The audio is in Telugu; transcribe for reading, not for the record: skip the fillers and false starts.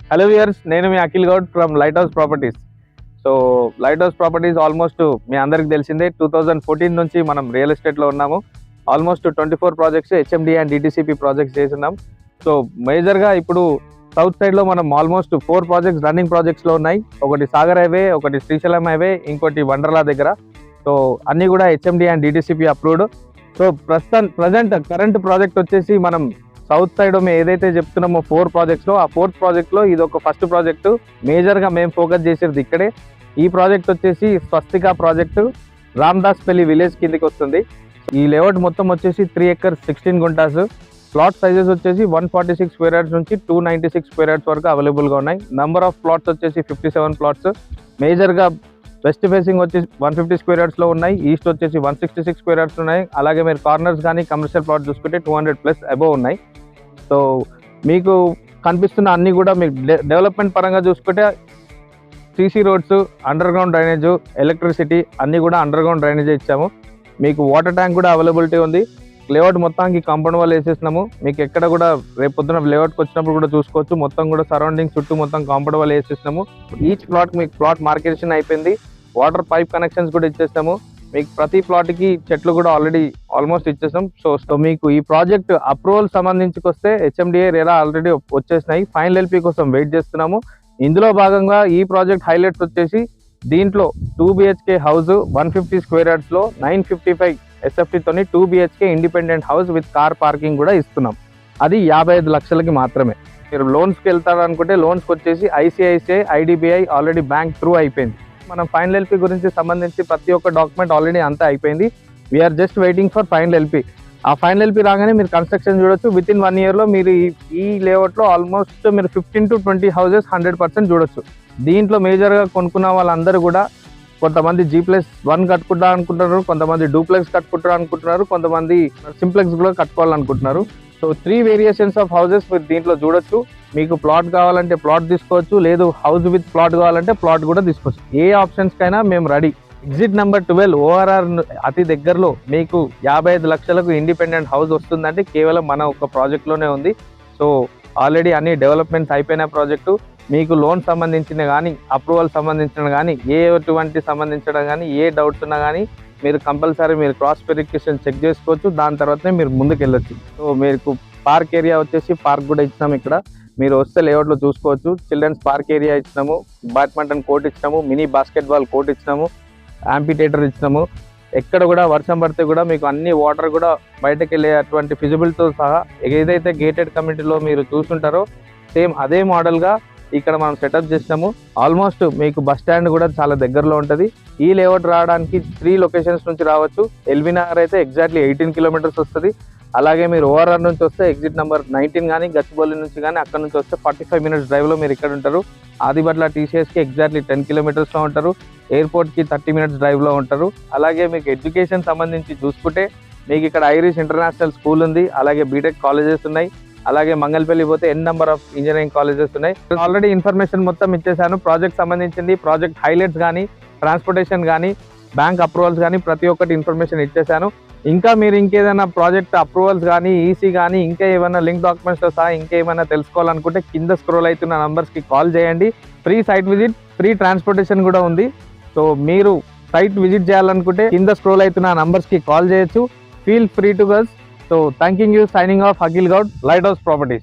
హలో వ్యూయర్స్, నేను మీ Akhil Goud from Light House Properties. So Light House Properties almost మీ అందరికి తెలిసిందే. 2014 నుంచి మనం రియల్ ఎస్టేట్లో ఉన్నాము. Almost 24 projects HMD and DTCP projects చేస్తున్నాం. సో మేజర్గా ఇప్పుడు సౌత్ సైడ్లో మనం ఆల్మోస్ట్ 4 ప్రాజెక్ట్స్ రన్నింగ్ ప్రాజెక్ట్స్లో ఉన్నాయి. ఒకటి సాగర్ హైవే, ఒకటి శ్రీశైలం హైవే, ఇంకోటి వండర్లా దగ్గర. సో అన్నీ కూడా HMD and DTCP approved. So present current project వచ్చేసి మనం సౌత్ సైడ్ మేము ఏదైతే చెప్తున్నామో 4 ప్రాజెక్ట్స్లో, ఆ 4th ప్రాజెక్ట్లో ఇది ఒక ఫస్ట్ ప్రాజెక్టు. మేజర్గా మేము ఫోకస్ చేసేది ఇక్కడే. ఈ ప్రాజెక్ట్ వచ్చేసి స్వస్తిక ప్రాజెక్టు, రామ్దాస్పల్లి విలేజ్ కిందికి వస్తుంది. ఈ లేఅవుట్ మొత్తం వచ్చేసి 3 acres 16 గుంటాస్. ప్లాట్ సైజెస్ వచ్చేసి 146 స్క్వేర్ యార్డ్స్ నుంచి 296 స్క్వేర్ యార్డ్స్ వరకు అవైలబుల్గా ఉన్నాయి. నెంబర్ ఆఫ్ ప్లాట్స్ వచ్చేసి 57 ప్లాట్స్. మేజర్గా వెస్ట్ ఫేసింగ్ వచ్చేసి 150 స్క్వేర్ యార్డ్స్లో ఉన్నాయి, ఈస్ట్ వచ్చేసి 166 స్క్వేర్ యార్డ్స్ ఉన్నాయి. అలాగే మీరు కార్నర్స్ కానీ కమర్షియల్ ప్లాట్ చూసుకుంటే 200+ అబోవ్ ఉన్నాయి. సో మీకు కనిపిస్తున్న అన్నీ కూడా మీకు డెవలప్మెంట్ పరంగా చూసుకుంటే CC roads, under ground drainage, electricity అన్నీ కూడా అండర్ గ్రౌండ్ డ్రైనేజ్ ఇచ్చాము. మీకు వాటర్ ట్యాంక్ కూడా అవైలబిలిటీ ఉంది. లేఅవుట్ మొత్తానికి కాంపౌండ్ వాల్ వేసేసినాము. మీకు ఎక్కడ కూడా రేపు పొద్దున లేఅవుట్కి వచ్చినప్పుడు కూడా చూసుకోవచ్చు. మొత్తం కూడా సరౌండింగ్ చుట్టూ మొత్తం కాంపౌండ్ వాల్ వేసేసినాము. ఈచ్ ప్లాట్ మీకు ప్లాట్ మార్కేషన్ అయిపోయింది. వాటర్ పైప్ కనెక్షన్స్ కూడా ఇచ్చేస్తాము. మీకు ప్రతి ప్లాట్కి చెట్లు కూడా ఆల్రెడీ ఆల్మోస్ట్ ఇచ్చేసాం. సో మీకు ఈ ప్రాజెక్ట్ అప్రూవల్ సంబంధించి వస్తే హెచ్ఎండిఏ రేరా ఆల్రెడీ వచ్చేసినాయి. ఫైనల్ ఎల్పీ కోసం వెయిట్ చేస్తున్నాము. ఇందులో భాగంగా ఈ ప్రాజెక్ట్ హైలైట్స్ వచ్చేసి దీంట్లో 2 BHK హౌస్ 150 స్క్వేర్ యార్డ్స్లో 955 SFTతోని 2 BHK independent house with car parking కూడా ఇస్తున్నాం. అది 55 లక్షలకి మాత్రమే. మీరు లోన్స్కి వెళ్తారనుకుంటే లోన్స్కి వచ్చేసి ICICI, IDBI already bank through అయిపోయింది. మనం ఫైనల్ ఎల్పీ గురించి సంబంధించి ప్రతి ఒక్క డాక్యుమెంట్ ఆల్రెడీ అంతా అయిపోయింది. We're just waiting for final LP. ఆ ఫైనల్ ఎల్పీ రాగానే మీరు కన్స్ట్రక్షన్ చూడొచ్చు. విత్ ఇన్ 1 yearలో మీరు ఈ లేఅవుట్లో ఆల్మోస్ట్ మీరు 15 to 20 హౌసెస్ 100% చూడొచ్చు. దీంట్లో మేజర్గా కొనుక్కున్న వాళ్ళందరూ కూడా కొంతమంది G+1 కట్టుకుంటా అనుకుంటున్నారు, కొంతమంది డూప్లెక్స్ కట్టుకుంటారు అనుకుంటున్నారు, కొంతమంది సింప్లెక్స్ కూడా కట్టుకోవాలనుకుంటున్నారు. సో 3 వేరియేషన్స్ ఆఫ్ హౌసెస్ మీరు దీంట్లో చూడొచ్చు. మీకు ప్లాట్ కావాలంటే ప్లాట్ తీసుకోవచ్చు, లేదు హౌస్ విత్ ప్లాట్ కావాలంటే ప్లాట్ కూడా తీసుకోవచ్చు. ఏ ఆప్షన్స్కైనా మేము రెడీ. ఎగ్జిట్ నెంబర్ 12 ORR అతి దగ్గరలో మీకు 55 లక్షలకు ఇండిపెండెంట్ హౌస్ వస్తుందంటే కేవలం మన ఒక ప్రాజెక్ట్లోనే ఉంది. సో ఆల్రెడీ అన్ని డెవలప్మెంట్స్ అయిపోయిన ప్రాజెక్టు. మీకు లోన్ సంబంధించిన కానీ, అప్రూవల్ సంబంధించిన కానీ, ఎటువంటి సంబంధించడం కానీ, ఏ డౌట్స్ ఉన్నా కానీ మీరు కంపల్సరీ మీరు క్రాస్ వెరిఫికేషన్ చెక్ చేసుకోవచ్చు. దాని తర్వాతనే మీరు ముందుకు వెళ్ళొచ్చు. సో మీకు పార్క్ ఏరియా వచ్చేసి పార్క్ కూడా ఇచ్చినాము. ఇక్కడ మీరు వస్తే లేఅవుట్లో చూసుకోవచ్చు. చిల్డ్రన్స్ పార్క్ ఏరియా ఇచ్చినాము, బ్యాడ్మింటన్ కోర్ట్ ఇచ్చినాము, మినీ బాస్కెట్బాల్ కోర్ట్ ఇచ్చినాము, యాంపిథియేటర్ ఇచ్చినాము. ఎక్కడ కూడా వర్షం పడితే కూడా మీకు అన్ని వాటర్ కూడా బయటకు వెళ్ళే అటువంటి ఫిజిబిలిటీతో సహా ఏదైతే గేటెడ్ కమ్యూనిటీలో మీరు చూస్తుంటారో సేమ్ అదే మోడల్గా ఇక్కడ మనం సెటప్ చేసినాము. ఆల్మోస్ట్ మీకు బస్ స్టాండ్ కూడా చాలా దగ్గరలో ఉంటుంది. ఈ లేఅవుట్ రావడానికి 3 లొకేషన్స్ నుంచి రావచ్చు. ఎల్బీ నగర్ అయితే ఎగ్జాక్ట్లీ 18 kilometers వస్తుంది. అలాగే మీరు ORR నుంచి వస్తే ఎగ్జిట్ నెంబర్ 19 కానీ, గచ్చిబౌలి నుంచి కానీ అక్కడ నుంచి వస్తే 45 minutes డ్రైవ్లో మీరు ఇక్కడ ఉంటారు. ఆదిబట్ల TCSకి ఎగ్జాక్ట్లీ 10 kilometersలో ఉంటారు. ఎయిర్పోర్ట్కి 30 minutes డ్రైవ్లో ఉంటారు. అలాగే మీకు ఎడ్యుకేషన్ సంబంధించి చూసుకుంటే మీకు ఇక్కడ ఐరిష్ ఇంటర్నేషనల్ స్కూల్ ఉంది, అలాగే బీటెక్ కాలేజెస్ ఉన్నాయి. అలాగే మంగళపల్లి పోతే నెంబర్ ఆఫ్ ఇంజనీరింగ్ కాలేజెస్ ఉన్నాయి. ఆల్రెడీ ఇన్ఫర్మేషన్ మొత్తం ఇచ్చేసాను. ప్రాజెక్ట్ సంబంధించింది, ప్రాజెక్ట్ హైలైట్స్ కానీ, ట్రాన్స్పోర్టేషన్ కానీ, బ్యాంక్ అప్రూవల్స్ కానీ ప్రతి ఒక్కటి ఇన్ఫర్మేషన్ ఇచ్చేసాను. ఇంకా మీరు ఇంకేదైనా ప్రాజెక్ట్ అప్రూవల్స్ కానీ, ఈసీ కానీ, ఇంకా ఏమైనా లింక్ డాక్యుమెంట్స్తో సహా ఇంకేమైనా తెలుసుకోవాలనుకుంటే కింద స్క్రోల్ అవుతున్న నంబర్స్కి కాల్ చేయండి. Free site visit, free transportation కూడా ఉంది. సో మీరు సైట్ విజిట్ చేయాలనుకుంటే కింద స్క్రోల్ అవుతున్న నంబర్స్కి కాల్ చేయొచ్చు. Feel free to guess. So thanking you, signing off, Akhil Gaud, Lighthouse Properties.